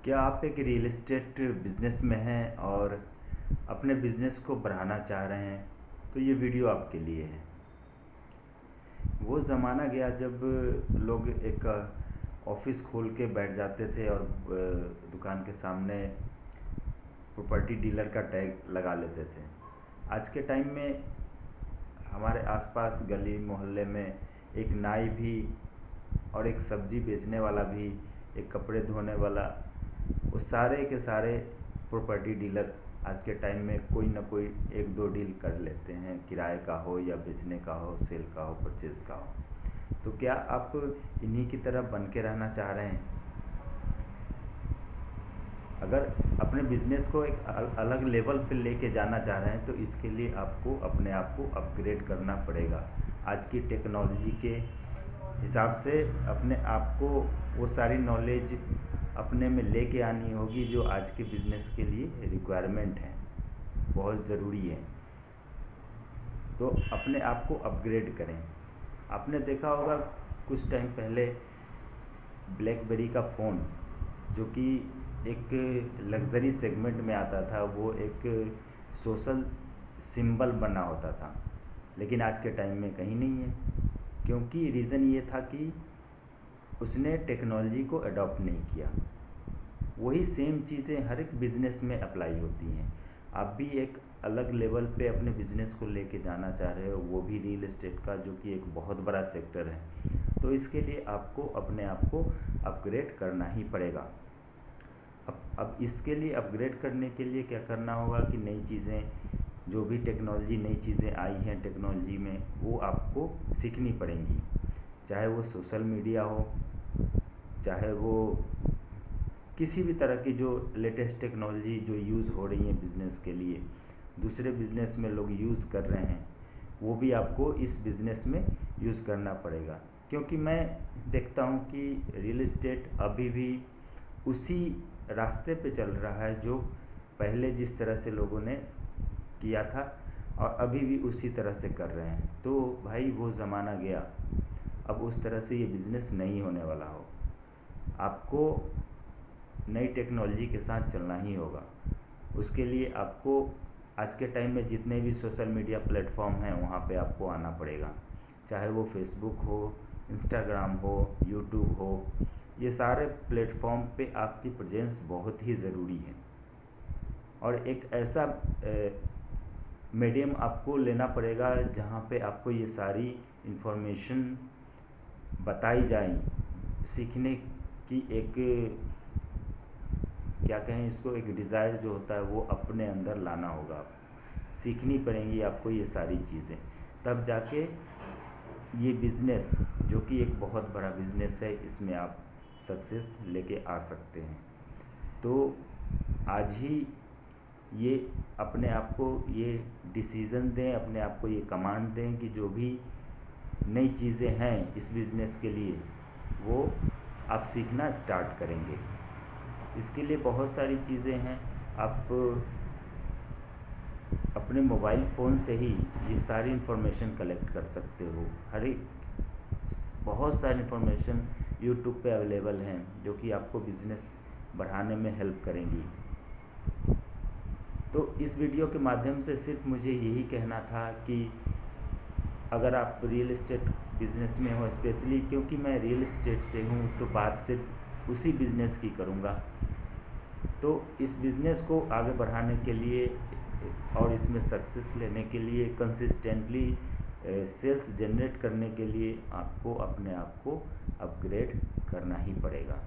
क्या आप एक रियल एस्टेट बिजनेस में हैं और अपने बिजनेस को बढ़ाना चाह रहे हैं? तो ये वीडियो आपके लिए है। वो ज़माना गया जब लोग एक ऑफिस खोल के बैठ जाते थे और दुकान के सामने प्रॉपर्टी डीलर का टैग लगा लेते थे। आज के टाइम में हमारे आसपास गली मोहल्ले में एक नाई भी और एक सब्जी बेचने वाला भी, एक कपड़े धोने वाला, वो सारे के सारे प्रॉपर्टी डीलर आज के टाइम में कोई ना कोई एक दो डील कर लेते हैं, किराए का हो या बेचने का हो, सेल का हो, परचेज का हो। तो क्या आप इन्हीं की तरह बन के रहना चाह रहे हैं? अगर अपने बिजनेस को एक अलग लेवल पे लेके जाना चाह रहे हैं तो इसके लिए आपको अपने आप को अपग्रेड करना पड़ेगा। आज की टेक्नोलॉजी के हिसाब से अपने आप को वो सारी नॉलेज अपने में लेके आनी होगी जो आज के बिजनेस के लिए रिक्वायरमेंट है, बहुत ज़रूरी है। तो अपने आप को अपग्रेड करें। आपने देखा होगा कुछ टाइम पहले ब्लैकबेरी का फ़ोन, जो कि एक लग्जरी सेगमेंट में आता था, वो एक सोशल सिंबल बना होता था, लेकिन आज के टाइम में कहीं नहीं है। क्योंकि रीज़न ये था कि उसने टेक्नोलॉजी को अडॉप्ट नहीं किया। वही सेम चीज़ें हर एक बिज़नेस में अप्लाई होती हैं। आप भी एक अलग लेवल पे अपने बिज़नेस को लेके जाना चाह रहे हो, वो भी रियल एस्टेट का, जो कि एक बहुत बड़ा सेक्टर है। तो इसके लिए आपको अपने आप को अपग्रेड करना ही पड़ेगा। अब इसके लिए अपग्रेड करने के लिए क्या करना होगा कि नई चीज़ें, जो भी टेक्नोलॉजी, नई चीज़ें आई हैं टेक्नोलॉजी में, वो आपको सीखनी पड़ेंगी। चाहे वो सोशल मीडिया हो, चाहे वो किसी भी तरह की जो लेटेस्ट टेक्नोलॉजी जो यूज़ हो रही है बिज़नेस के लिए, दूसरे बिज़नेस में लोग यूज़ कर रहे हैं, वो भी आपको इस बिज़नेस में यूज़ करना पड़ेगा। क्योंकि मैं देखता हूँ कि रियल एस्टेट अभी भी उसी रास्ते पे चल रहा है जो पहले जिस तरह से लोगों ने किया था, और अभी भी उसी तरह से कर रहे हैं। तो भाई वो ज़माना गया, अब उस तरह से ये बिज़नेस नहीं होने वाला हो। आपको नई टेक्नोलॉजी के साथ चलना ही होगा। उसके लिए आपको आज के टाइम में जितने भी सोशल मीडिया प्लेटफॉर्म हैं वहाँ पे आपको आना पड़ेगा। चाहे वो फेसबुक हो, इंस्टाग्राम हो, यूट्यूब हो, ये सारे प्लेटफॉर्म पे आपकी प्रेजेंस बहुत ही ज़रूरी है। और एक ऐसा मीडियम आपको लेना पड़ेगा जहाँ पे आपको ये सारी इन्फॉर्मेशन बताई जाए। सीखने की एक, क्या कहें इसको, एक डिज़ायर जो होता है वो अपने अंदर लाना होगा। सीखनी पड़ेंगी आपको ये सारी चीज़ें, तब जाके ये बिज़नेस, जो कि एक बहुत बड़ा बिज़नेस है, इसमें आप सक्सेस लेके आ सकते हैं। तो आज ही ये अपने आप को ये डिसीज़न दें, अपने आप को ये कमांड दें कि जो भी नई चीज़ें हैं इस बिज़नेस के लिए, वो आप सीखना स्टार्ट करेंगे। इसके लिए बहुत सारी चीज़ें हैं। आप अपने मोबाइल फ़ोन से ही ये सारी इन्फॉर्मेशन कलेक्ट कर सकते हो। हर एक बहुत सारी इन्फॉर्मेशन यूट्यूब पे अवेलेबल हैं जो कि आपको बिज़नेस बढ़ाने में हेल्प करेंगी। तो इस वीडियो के माध्यम से सिर्फ मुझे यही कहना था कि अगर आप रियल एस्टेट बिज़नेस में हो, स्पेशली क्योंकि मैं रियल एस्टेट से हूँ, तो बात सिर्फ उसी बिज़नेस की करूँगा। तो इस बिज़नेस को आगे बढ़ाने के लिए और इसमें सक्सेस लेने के लिए, कंसिस्टेंटली सेल्स जनरेट करने के लिए आपको अपने आप को अपग्रेड करना ही पड़ेगा।